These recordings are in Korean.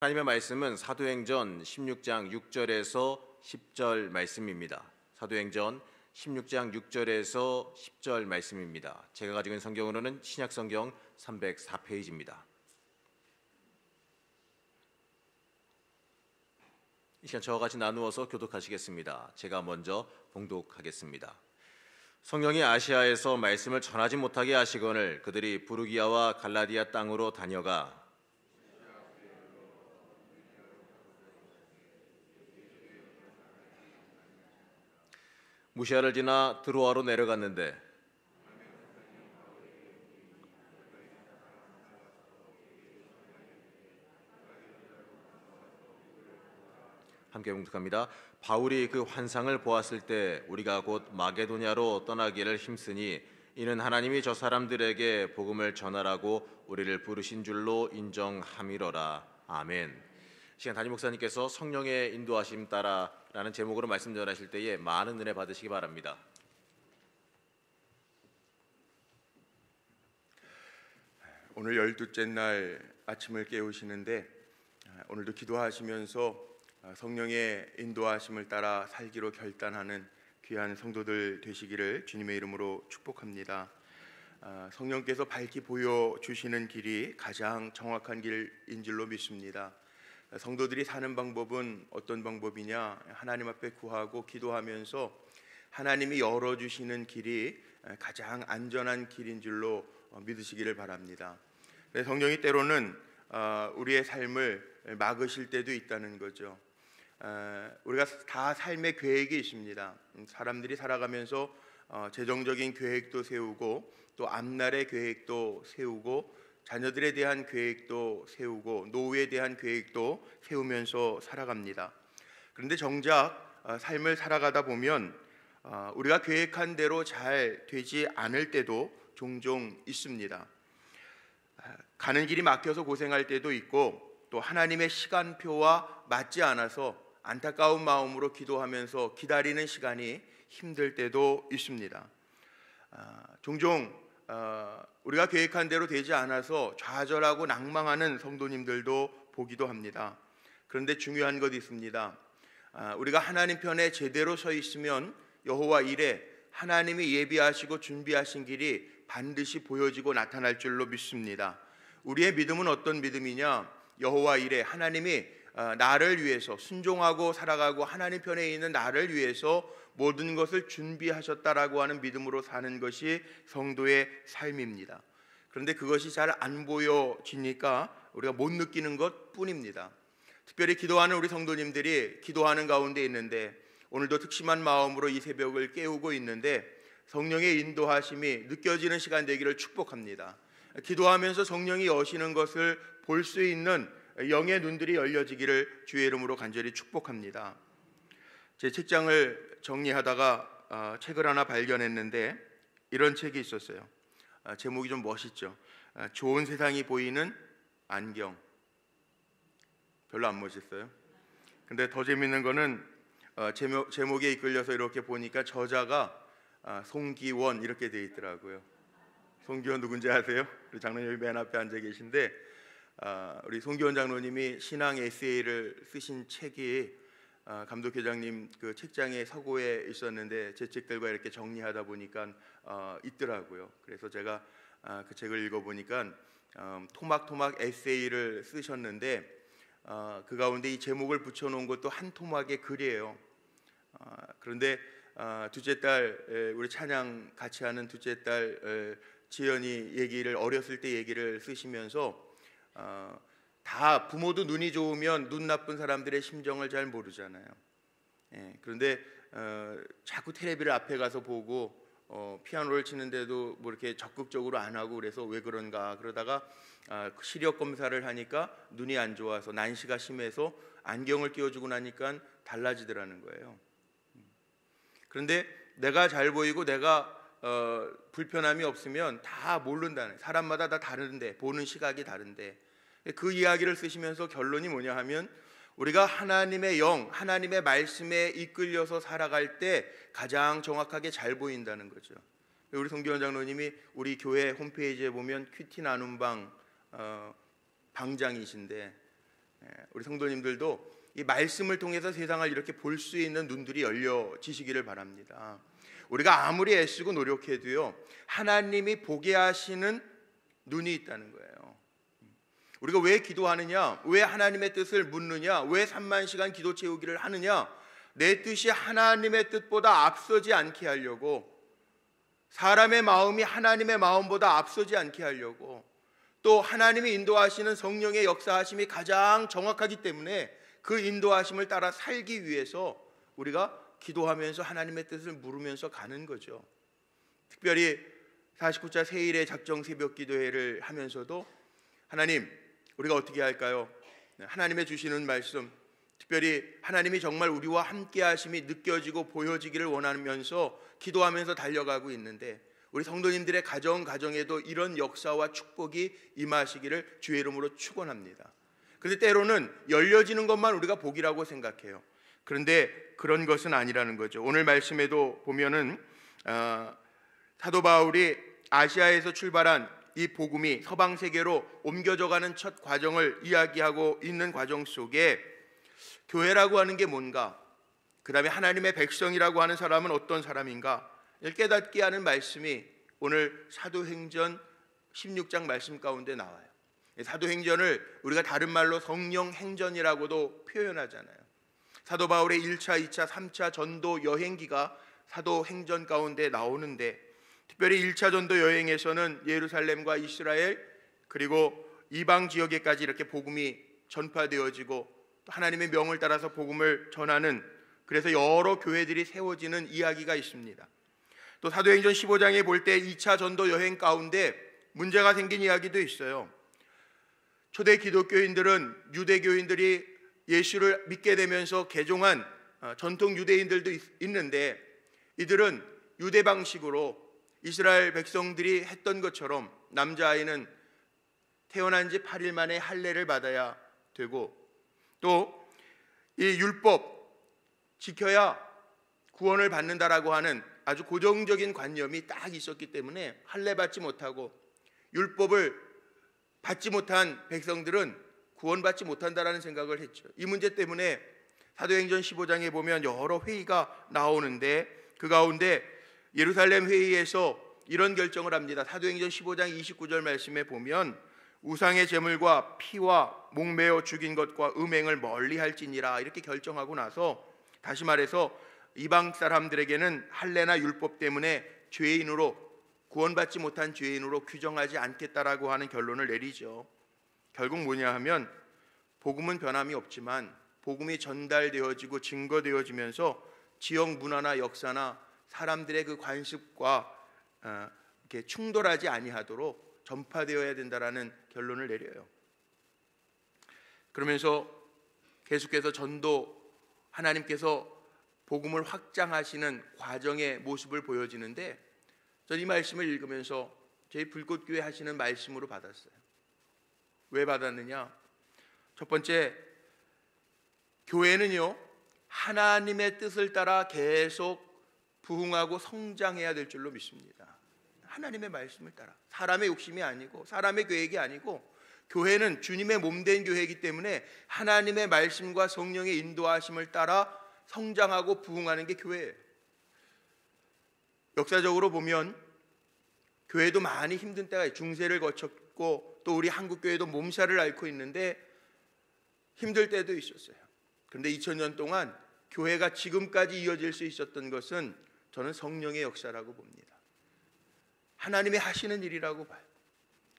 하나님의 말씀은 사도행전 16장 6절에서 10절 말씀입니다. 사도행전 16장 6절에서 10절 말씀입니다. 제가 가지고 있는 성경으로는 신약성경 304페이지입니다. 이 시간 저와 같이 나누어서 교독하시겠습니다. 제가 먼저 봉독하겠습니다. 성령이 아시아에서 말씀을 전하지 못하게 하시거늘 그들이 부르기아와 갈라디아 땅으로 다녀가 무시아를 지나 드로아로 내려갔는데 함께 봉독합니다. 바울이 그 환상을 보았을 때 우리가 곧 마게도냐로 떠나기를 힘쓰니 이는 하나님이 저 사람들에게 복음을 전하라고 우리를 부르신 줄로 인정함이로라. 아멘. 시간 담임 목사님께서 성령의 인도하심 따라라는 제목으로 말씀 전하실 때에 많은 은혜 받으시기 바랍니다. 오늘 12째 날 아침을 깨우시는데 오늘도 기도하시면서 성령의 인도하심을 따라 살기로 결단하는 귀한 성도들 되시기를 주님의 이름으로 축복합니다. 성령께서 밝히 보여주시는 길이 가장 정확한 길인 줄로 믿습니다. 성도들이 사는 방법은 어떤 방법이냐? 하나님 앞에 구하고 기도하면서 하나님이 열어주시는 길이 가장 안전한 길인 줄로 믿으시기를 바랍니다. 성령이 때로는 우리의 삶을 막으실 때도 있다는 거죠. 우리가 다 삶의 계획이 있습니다. 사람들이 살아가면서 재정적인 계획도 세우고 또 앞날의 계획도 세우고 자녀들에 대한 계획도 세우고 노후에 대한 계획도 세우면서 살아갑니다. 그런데 정작 삶을 살아가다 보면 우리가 계획한 대로 잘 되지 않을 때도 종종 있습니다. 가는 길이 막혀서 고생할 때도 있고 또 하나님의 시간표와 맞지 않아서 안타까운 마음으로 기도하면서 기다리는 시간이 힘들 때도 있습니다. 종종 우리가 계획한 대로 되지 않아서 좌절하고 낭망하는 성도님들도 보기도 합니다. 그런데 중요한 것이 있습니다. 우리가 하나님 편에 제대로 서 있으면 여호와 이레 하나님이 예비하시고 준비하신 길이 반드시 보여지고 나타날 줄로 믿습니다. 우리의 믿음은 어떤 믿음이냐? 여호와 이레 하나님이 나를 위해서 순종하고 살아가고 하나님 편에 있는 나를 위해서 모든 것을 준비하셨다라고 하는 믿음으로 사는 것이 성도의 삶입니다. 그런데 그것이 잘 안 보여지니까 우리가 못 느끼는 것 뿐입니다. 특별히 기도하는 우리 성도님들이 기도하는 가운데 있는데 오늘도 특심한 마음으로 이 새벽을 깨우고 있는데 성령의 인도하심이 느껴지는 시간 되기를 축복합니다. 기도하면서 성령이 여시는 것을 볼 수 있는 영의 눈들이 열려지기를 주의 이름으로 간절히 축복합니다. 제 책장을 정리하다가 책을 하나 발견했는데 이런 책이 있었어요. 제목이 좀 멋있죠. 좋은 세상이 보이는 안경. 별로 안 멋있어요. 근데 더 재밌는 거는 제목에 이끌려서 이렇게 보니까 저자가 송기원 이렇게 돼 있더라고요. 송기원 누군지 아세요? 우리 장로님 여기 맨 앞에 앉아 계신데 우리 송기원 장로님이 신앙 에세이를 쓰신 책이 감독회장님 그 책장에 서고에 있었는데 제 책들과 이렇게 정리하다 보니까 있더라고요. 그래서 제가 그 책을 읽어보니까 토막토막 에세이를 쓰셨는데 그 가운데 이 제목을 붙여놓은 것도 한 토막의 글이에요. 그런데 둘째 딸 우리 찬양 같이 하는 둘째 딸 지연이 얘기를 어렸을 때 얘기를 쓰시면서 다 부모도 눈이 좋으면 눈 나쁜 사람들의 심정을 잘 모르잖아요. 그런데 자꾸 텔레비를 앞에 가서 보고 피아노를 치는데도 뭐 이렇게 적극적으로 안 하고 그래서 왜 그런가 그러다가 시력 검사를 하니까 눈이 안 좋아서 난시가 심해서 안경을 끼워주고 나니까 달라지더라는 거예요. 그런데 내가 잘 보이고 내가 불편함이 없으면 다 모른다는, 사람마다 다 다른데 보는 시각이 다른데 그 이야기를 쓰시면서 결론이 뭐냐 하면 우리가 하나님의 영, 하나님의 말씀에 이끌려서 살아갈 때 가장 정확하게 잘 보인다는 거죠. 우리 송기원 장로님이 우리 교회 홈페이지에 보면 큐티 나눔방 방장이신데 우리 성도님들도 이 말씀을 통해서 세상을 이렇게 볼 수 있는 눈들이 열려지시기를 바랍니다. 우리가 아무리 애쓰고 노력해도요, 하나님이 보게 하시는 눈이 있다는 거예요. 우리가 왜 기도하느냐, 왜 하나님의 뜻을 묻느냐, 왜 3만 시간 기도 채우기를 하느냐, 내 뜻이 하나님의 뜻보다 앞서지 않게 하려고, 사람의 마음이 하나님의 마음보다 앞서지 않게 하려고, 또 하나님이 인도하시는 성령의 역사하심이 가장 정확하기 때문에 그 인도하심을 따라 살기 위해서 우리가 기도하면서 하나님의 뜻을 물으면서 가는 거죠. 특별히 49차 세일의 작정 새벽 기도회를 하면서도 하나님, 우리가 어떻게 할까요? 하나님의 주시는 말씀, 특별히 하나님이 정말 우리와 함께 하심이 느껴지고 보여지기를 원하면서 기도하면서 달려가고 있는데, 우리 성도님들의 가정에도 이런 역사와 축복이 임하시기를 주의 이름으로 축원합니다. 그런데 때로는 열려지는 것만 우리가 복이라고 생각해요. 그런데 그런 것은 아니라는 거죠. 오늘 말씀에도 보면은 사도 바울이 아시아에서 출발한 이 복음이 서방 세계로 옮겨져가는 첫 과정을 이야기하고 있는 과정 속에 교회라고 하는 게 뭔가, 그 다음에 하나님의 백성이라고 하는 사람은 어떤 사람인가 깨닫게 하는 말씀이 오늘 사도행전 16장 말씀 가운데 나와요. 사도행전을 우리가 다른 말로 성령행전이라고도 표현하잖아요. 사도 바울의 1차, 2차, 3차 전도 여행기가 사도행전 가운데 나오는데, 특별히 1차 전도 여행에서는 예루살렘과 이스라엘 그리고 이방 지역에까지 이렇게 복음이 전파되어지고 하나님의 명을 따라서 복음을 전하는, 그래서 여러 교회들이 세워지는 이야기가 있습니다. 또 사도행전 15장에 볼 때 2차 전도 여행 가운데 문제가 생긴 이야기도 있어요. 초대 기독교인들은 유대교인들이 예수를 믿게 되면서 개종한 전통 유대인들도 있는데, 이들은 유대 방식으로 이스라엘 백성들이 했던 것처럼 남자아이는 태어난 지 8일 만에 할례를 받아야 되고, 또 이 율법 지켜야 구원을 받는다라고 하는 아주 고정적인 관념이 딱 있었기 때문에 할례 받지 못하고 율법을 받지 못한 백성들은 구원받지 못한다라는 생각을 했죠. 이 문제 때문에 사도행전 15장에 보면 여러 회의가 나오는데, 그 가운데 예루살렘 회의에서 이런 결정을 합니다. 사도행전 15장 29절 말씀에 보면 우상의 제물과 피와 목매어 죽인 것과 음행을 멀리할지니라 이렇게 결정하고 나서, 다시 말해서 이방 사람들에게는 할례나 율법 때문에 죄인으로, 구원받지 못한 죄인으로 규정하지 않겠다라고 하는 결론을 내리죠. 결국 뭐냐 하면 복음은 변함이 없지만 복음이 전달되어지고 증거되어지면서 지역 문화나 역사나 사람들의 그 관습과 이렇게 충돌하지 아니하도록 전파되어야 된다라는 결론을 내려요. 그러면서 계속해서 전도, 하나님께서 복음을 확장하시는 과정의 모습을 보여지는데, 저는 이 말씀을 읽으면서 저희 불꽃교회 하시는 말씀으로 받았어요. 왜 받았느냐? 첫 번째, 교회는요 하나님의 뜻을 따라 계속 부흥하고 성장해야 될 줄로 믿습니다. 하나님의 말씀을 따라, 사람의 욕심이 아니고 사람의 계획이 아니고, 교회는 주님의 몸된 교회이기 때문에 하나님의 말씀과 성령의 인도하심을 따라 성장하고 부흥하는 게 교회예요. 역사적으로 보면 교회도 많이 힘든 때가 중세를 거쳤고, 또 우리 한국 교회도 몸살을 앓고 있는데 힘들 때도 있었어요. 그런데 2000년 동안 교회가 지금까지 이어질 수 있었던 것은 저는 성령의 역사라고 봅니다. 하나님의 하시는 일이라고 봐요.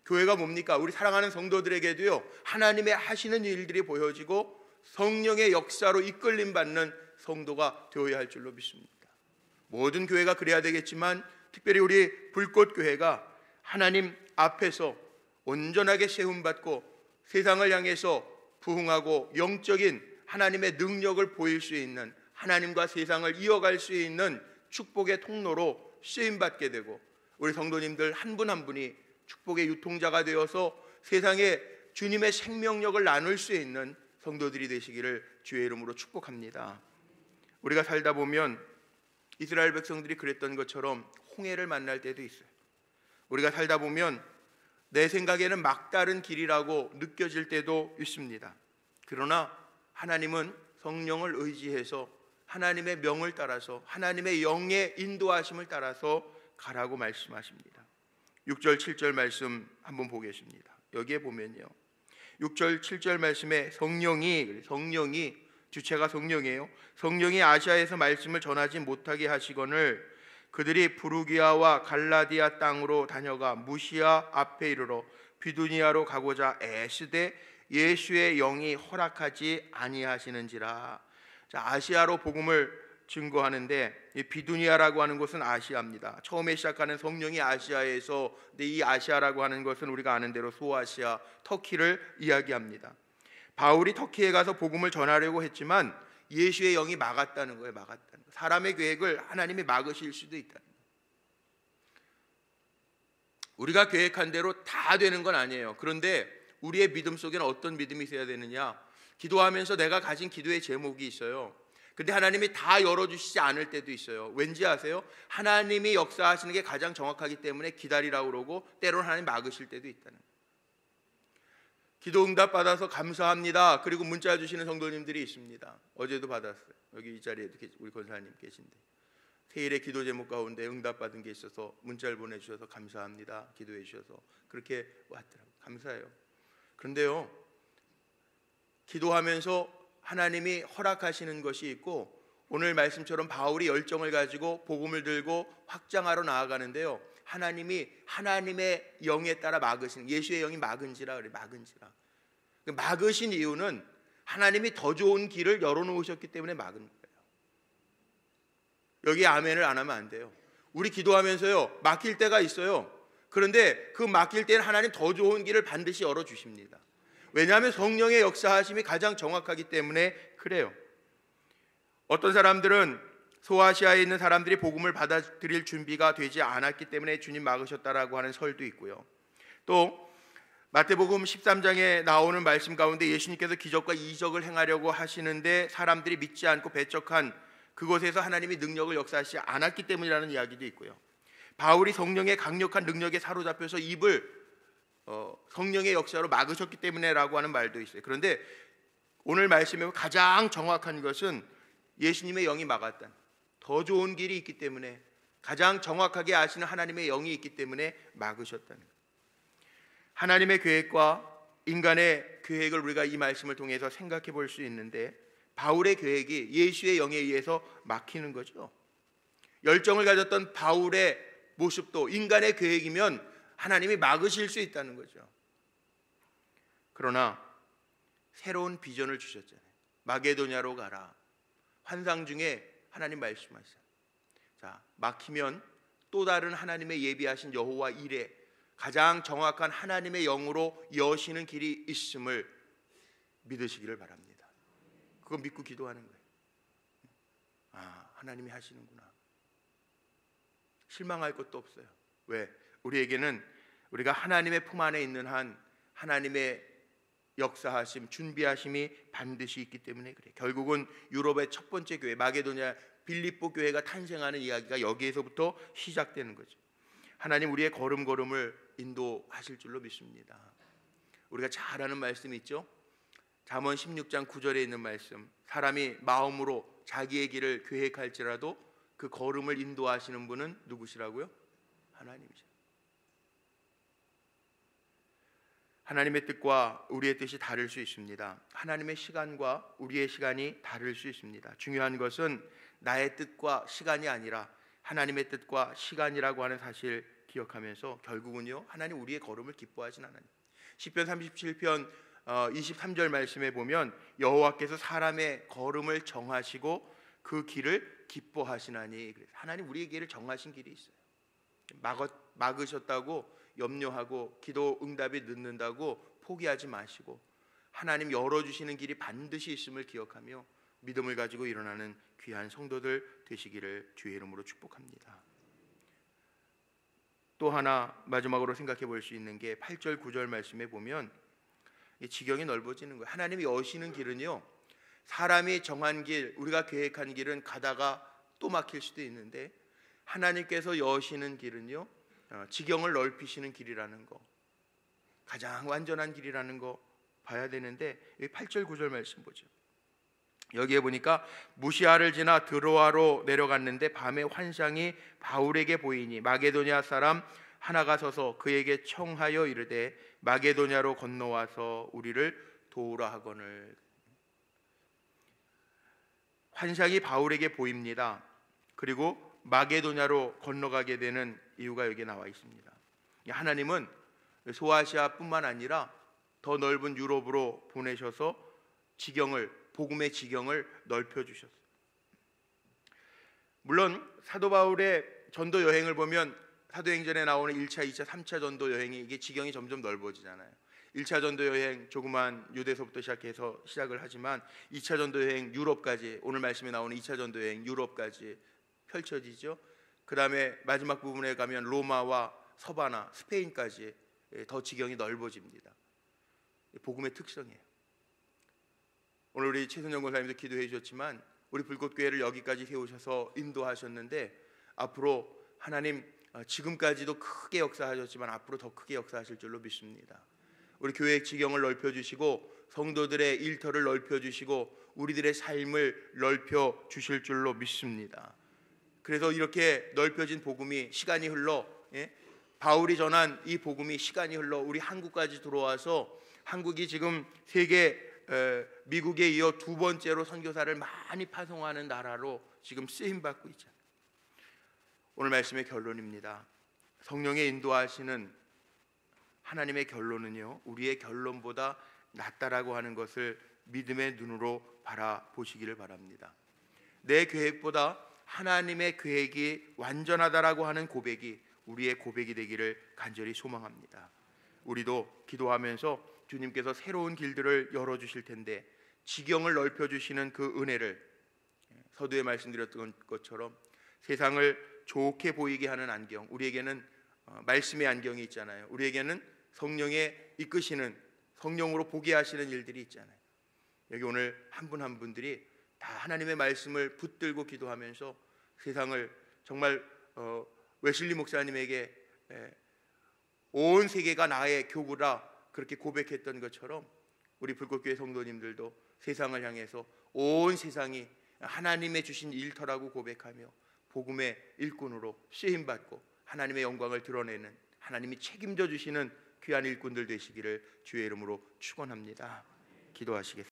교회가 뭡니까? 우리 사랑하는 성도들에게도요 하나님의 하시는 일들이 보여지고 성령의 역사로 이끌림 받는 성도가 되어야 할 줄로 믿습니다. 모든 교회가 그래야 되겠지만, 특별히 우리 불꽃교회가 하나님 앞에서 온전하게 세움받고 세상을 향해서 부흥하고 영적인 하나님의 능력을 보일 수 있는, 하나님과 세상을 이어갈 수 있는 축복의 통로로 쓰임받게 되고, 우리 성도님들 한 분 한 분이 축복의 유통자가 되어서 세상에 주님의 생명력을 나눌 수 있는 성도들이 되시기를 주의 이름으로 축복합니다. 우리가 살다 보면 이스라엘 백성들이 그랬던 것처럼 홍해를 만날 때도 있어요. 우리가 살다 보면 내 생각에는 막다른 길이라고 느껴질 때도 있습니다. 그러나 하나님은 성령을 의지해서 하나님의 명을 따라서 하나님의 영의 인도하심을 따라서 가라고 말씀하십니다. 6절 7절 말씀 한번 보겠습니다. 여기에 보면요, 6절 7절 말씀에 성령이 주체가 성령이에요. 성령이 아시아에서 말씀을 전하지 못하게 하시거늘 그들이 부르기아와 갈라디아 땅으로 다녀가 무시아 앞에 이르러 비두니아로 가고자 애쓰되 예수의 영이 허락하지 아니하시는지라. 자, 아시아로 복음을 증거하는데 이 비두니아라고 하는 곳은 아시아입니다. 처음에 시작하는 성령이 아시아에서, 근데 이 아시아라고 하는 것은 우리가 아는 대로 소아시아, 터키를 이야기합니다. 바울이 터키에 가서 복음을 전하려고 했지만 예수의 영이 막았다는 거예요. 막았다는 거. 사람의 계획을 하나님이 막으실 수도 있다는 거예요. 우리가 계획한 대로 다 되는 건 아니에요. 그런데 우리의 믿음 속에는 어떤 믿음이 있어야 되느냐? 기도하면서 내가 가진 기도의 제목이 있어요. 근데 하나님이 다 열어주시지 않을 때도 있어요. 왠지 아세요? 하나님이 역사하시는 게 가장 정확하기 때문에 기다리라고 그러고 때로는 하나님 막으실 때도 있다는 거예요. 기도 응답 받아서 감사합니다. 그리고 문자 주시는 성도님들이 있습니다. 어제도 받았어요. 여기 이 자리에도 우리 권사님 계신데 세일의 기도 제목 가운데 응답 받은 게 있어서 문자를 보내주셔서 감사합니다. 기도해 주셔서 그렇게 왔더라고요. 감사해요. 그런데요, 기도하면서 하나님이 허락하시는 것이 있고 오늘 말씀처럼 바울이 열정을 가지고 복음을 들고 확장하러 나아가는데요, 하나님이 하나님의 영에 따라 막으시는, 예수의 영이 막은지라 그래. 막은지라. 막으신 이유는 하나님이 더 좋은 길을 열어놓으셨기 때문에 막은 거예요. 여기 아멘을 안 하면 안 돼요. 우리 기도하면서요, 막힐 때가 있어요. 그런데 그 막힐 때는 하나님 더 좋은 길을 반드시 열어주십니다. 왜냐하면 성령의 역사하심이 가장 정확하기 때문에 그래요. 어떤 사람들은 소아시아에 있는 사람들이 복음을 받아들일 준비가 되지 않았기 때문에 주님 막으셨다라고 하는 설도 있고요. 또 마태복음 13장에 나오는 말씀 가운데 예수님께서 기적과 이적을 행하려고 하시는데 사람들이 믿지 않고 배척한 그곳에서 하나님이 능력을 역사하시지 않았기 때문이라는 이야기도 있고요. 바울이 성령의 강력한 능력에 사로잡혀서 입을 성령의 역사로 막으셨기 때문에라고 하는 말도 있어요. 그런데 오늘 말씀에 가장 정확한 것은 예수님의 영이 막았다는, 더 좋은 길이 있기 때문에, 가장 정확하게 아시는 하나님의 영이 있기 때문에 막으셨다는 거예요. 하나님의 계획과 인간의 계획을 우리가 이 말씀을 통해서 생각해 볼 수 있는데 바울의 계획이 예수의 영에 의해서 막히는 거죠. 열정을 가졌던 바울의 모습도 인간의 계획이면 하나님이 막으실 수 있다는 거죠. 그러나 새로운 비전을 주셨잖아요. 마게도냐로 가라. 환상 중에 하나님 말씀하셨어요. 자, 막히면 또 다른 하나님의 예비하신 여호와 일에 가장 정확한 하나님의 영으로 여시는 길이 있음을 믿으시기를 바랍니다. 그거 믿고 기도하는 거예요. 아, 하나님이 하시는구나. 실망할 것도 없어요. 왜? 우리에게는 우리가 하나님의 품 안에 있는 한 하나님의 역사하심, 준비하심이 반드시 있기 때문에 그래. 결국은 유럽의 첫 번째 교회 마게도냐 빌립보 교회가 탄생하는 이야기가 여기에서부터 시작되는 거죠. 하나님 우리의 걸음걸음을 인도하실 줄로 믿습니다. 우리가 잘 아는 말씀이 있죠. 잠언 16장 9절에 있는 말씀, 사람이 마음으로 자기의 길을 계획할지라도 그 걸음을 인도하시는 분은 누구시라고요? 하나님이죠. 하나님의 뜻과 우리의 뜻이 다를 수 있습니다. 하나님의 시간과 우리의 시간이 다를 수 있습니다. 중요한 것은 나의 뜻과 시간이 아니라 하나님의 뜻과 시간이라고 하는 사실 기억하면서 결국은요, 하나님 우리의 걸음을 기뻐하신 하나님. 시편 37편 23절 말씀에 보면 여호와께서 사람의 걸음을 정하시고 그 길을 기뻐하시나니, 하나님 우리의 길을 정하신 길이 있어요. 막으셨다고 염려하고 기도 응답이 늦는다고 포기하지 마시고 하나님 열어주시는 길이 반드시 있음을 기억하며 믿음을 가지고 일어나는 귀한 성도들 되시기를 주의 이름으로 축복합니다. 또 하나 마지막으로 생각해 볼 수 있는 게 8절 9절 말씀에 보면 지경이 넓어지는 거예요. 하나님이 여시는 길은요, 사람이 정한 길, 우리가 계획한 길은 가다가 또 막힐 수도 있는데 하나님께서 여시는 길은요, 지경을 넓히시는 길이라는 거, 가장 완전한 길이라는 거 봐야 되는데 여기 8절 9절 말씀 보죠. 여기에 보니까 무시아를 지나 드로아로 내려갔는데 밤에 환상이 바울에게 보이니 마게도냐 사람 하나가 서서 그에게 청하여 이르되 마게도냐로 건너와서 우리를 도우라 하거늘. 환상이 바울에게 보입니다. 그리고 마게도냐로 건너가게 되는 이유가 여기에 나와 있습니다. 하나님은 소아시아뿐만 아니라 더 넓은 유럽으로 보내셔서 복음의 지경을 넓혀 주셨어요. 물론 사도 바울의 전도 여행을 보면 사도행전에 나오는 1차, 2차, 3차 전도 여행이 이게 지경이 점점 넓어지잖아요. 1차 전도 여행 조그만 유대서부터 시작해서 시작을 하지만 2차 전도 여행 유럽까지, 오늘 말씀에 나오는 2차 전도 여행 유럽까지 펼쳐지죠. 그 다음에 마지막 부분에 가면 로마와 서바나, 스페인까지 더 지경이 넓어집니다. 복음의 특성이에요. 오늘 우리 최선영 권사님도 기도해 주셨지만 우리 불꽃교회를 여기까지 세우셔서 인도하셨는데 앞으로 하나님 지금까지도 크게 역사하셨지만 앞으로 더 크게 역사하실 줄로 믿습니다. 우리 교회의 지경을 넓혀주시고 성도들의 일터를 넓혀주시고 우리들의 삶을 넓혀주실 줄로 믿습니다. 그래서 이렇게 넓혀진 복음이 시간이 흘러 바울이 전한 이 복음이 시간이 흘러 우리 한국까지 들어와서 한국이 지금 미국에 이어 두 번째로 선교사를 많이 파송하는 나라로 지금 쓰임받고 있잖아요. 오늘 말씀의 결론입니다. 성령의 인도하시는 하나님의 결론은요, 우리의 결론보다 낫다라고 하는 것을 믿음의 눈으로 바라보시기를 바랍니다. 내 계획보다 하나님의 계획이 완전하다라고 하는 고백이 우리의 고백이 되기를 간절히 소망합니다. 우리도 기도하면서 주님께서 새로운 길들을 열어주실 텐데 지경을 넓혀주시는 그 은혜를 서두에 말씀드렸던 것처럼 세상을 좋게 보이게 하는 안경, 우리에게는 말씀의 안경이 있잖아요. 우리에게는 성령의 이끄시는, 성령으로 보게 하시는 일들이 있잖아요. 여기 오늘 한 분 한 분들이 다 하나님의 말씀을 붙들고 기도하면서 세상을 정말 웨슬리 목사님에게 온 세계가 나의 교구라 그렇게 고백했던 것처럼 우리 불꽃교회 성도님들도 세상을 향해서 온 세상이 하나님의 주신 일터라고 고백하며 복음의 일꾼으로 쓰임받고 하나님의 영광을 드러내는, 하나님이 책임져 주시는 귀한 일꾼들 되시기를 주의 이름으로 축원합니다. 기도하시겠습니다.